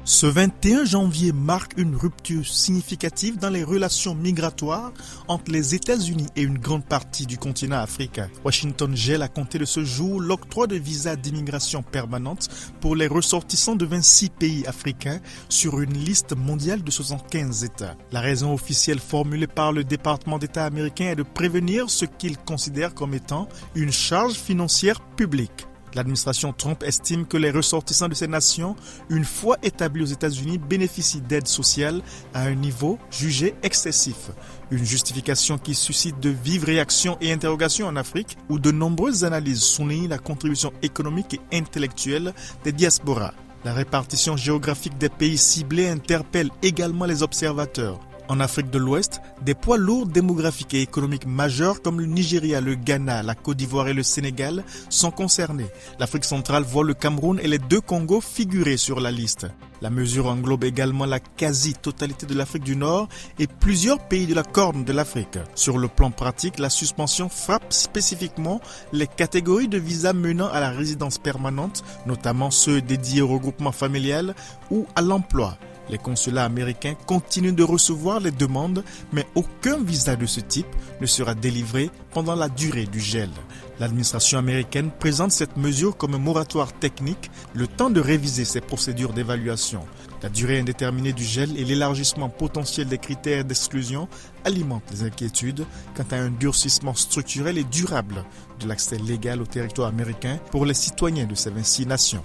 Ce 21 janvier marque une rupture significative dans les relations migratoires entre les États-Unis et une grande partie du continent africain. Washington gèle à compter de ce jour l'octroi de visas d'immigration permanente pour les ressortissants de 26 pays africains sur une liste mondiale de 75 États. La raison officielle formulée par le département d'État américain est de prévenir ce qu'il considère comme étant une charge financière publique. L'administration Trump estime que les ressortissants de ces nations, une fois établis aux États-Unis, bénéficient d'aides sociales à un niveau jugé excessif. Une justification qui suscite de vives réactions et interrogations en Afrique, où de nombreuses analyses soulignent la contribution économique et intellectuelle des diasporas. La répartition géographique des pays ciblés interpelle également les observateurs. En Afrique de l'Ouest, des poids lourds démographiques et économiques majeurs comme le Nigeria, le Ghana, la Côte d'Ivoire et le Sénégal sont concernés. L'Afrique centrale voit le Cameroun et les deux Congos figurer sur la liste. La mesure englobe également la quasi-totalité de l'Afrique du Nord et plusieurs pays de la Corne de l'Afrique. Sur le plan pratique, la suspension frappe spécifiquement les catégories de visas menant à la résidence permanente, notamment ceux dédiés au regroupement familial ou à l'emploi. Les consulats américains continuent de recevoir les demandes, mais aucun visa de ce type ne sera délivré pendant la durée du gel. L'administration américaine présente cette mesure comme un moratoire technique, le temps de réviser ses procédures d'évaluation. La durée indéterminée du gel et l'élargissement potentiel des critères d'exclusion alimentent les inquiétudes quant à un durcissement structurel et durable de l'accès légal au territoire américain pour les citoyens de ces 26 nations.